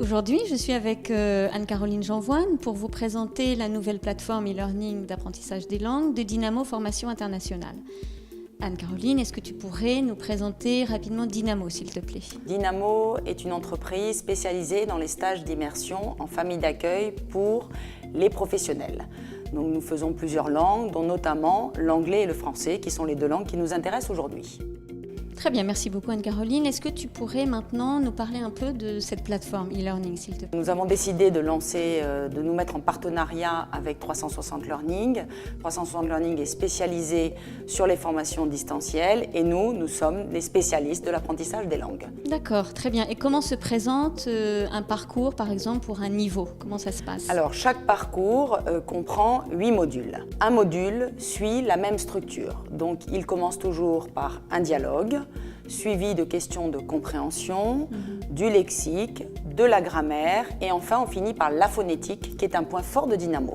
Aujourd'hui, je suis avec Anne-Caroline Janvoine pour vous présenter la nouvelle plateforme e-learning d'apprentissage des langues de Dynamo Formation Internationale. Anne-Caroline, est-ce que tu pourrais nous présenter rapidement Dynamo, s'il te plaît? Dynamo est une entreprise spécialisée dans les stages d'immersion en famille d'accueil pour les professionnels. Donc nous faisons plusieurs langues, dont notamment l'anglais et le français, qui sont les deux langues qui nous intéressent aujourd'hui. Très bien, merci beaucoup Anne-Caroline. Est-ce que tu pourrais maintenant nous parler un peu de cette plateforme e-learning, s'il te plaît? Nous avons décidé de nous mettre en partenariat avec 360 Learning. 360 Learning est spécialisé sur les formations distancielles et nous sommes les spécialistes de l'apprentissage des langues. D'accord, très bien. Et comment se présente un parcours, par exemple, pour un niveau? Comment ça se passe? Alors, chaque parcours comprend 8 modules. Un module suit la même structure. Donc, il commence toujours par un dialogue, suivi de questions de compréhension, du lexique, de la grammaire et enfin on finit par la phonétique qui est un point fort de Dynamo.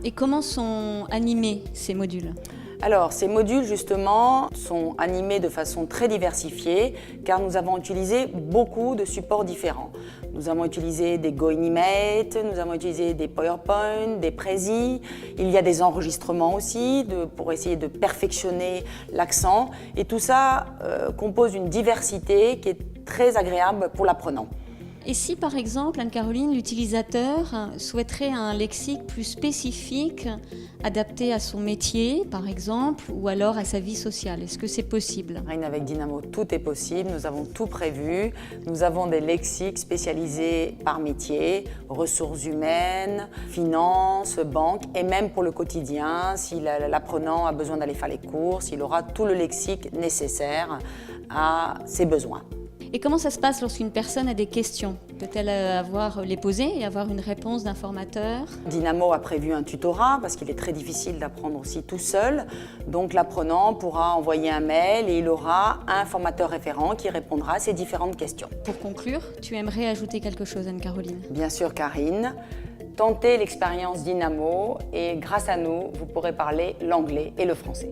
Et comment sont animés ces modules? Alors, ces modules, justement, sont animés de façon très diversifiée car nous avons utilisé beaucoup de supports différents. Nous avons utilisé des GoAnimate, nous avons utilisé des PowerPoint, des Prezi. Il y a des enregistrements aussi pour essayer de perfectionner l'accent. Et tout ça compose une diversité qui est très agréable pour l'apprenant. Et si, par exemple, Anne-Caroline, l'utilisateur souhaiterait un lexique plus spécifique, adapté à son métier, par exemple, ou alors à sa vie sociale, est-ce que c'est possible? Avec Dynamo, tout est possible. Nous avons tout prévu. Nous avons des lexiques spécialisés par métier, ressources humaines, finances, banque, et même pour le quotidien, si l'apprenant a besoin d'aller faire les courses, il aura tout le lexique nécessaire à ses besoins. Et comment ça se passe lorsqu'une personne a des questions? Peut-elle les poser et avoir une réponse d'un formateur? Dynamo a prévu un tutorat parce qu'il est très difficile d'apprendre aussi tout seul. Donc l'apprenant pourra envoyer un mail et il aura un formateur référent qui répondra à ces différentes questions. Pour conclure, tu aimerais ajouter quelque chose, Anne-Caroline? Bien sûr, Karine. Tentez l'expérience Dynamo et grâce à nous, vous pourrez parler l'anglais et le français.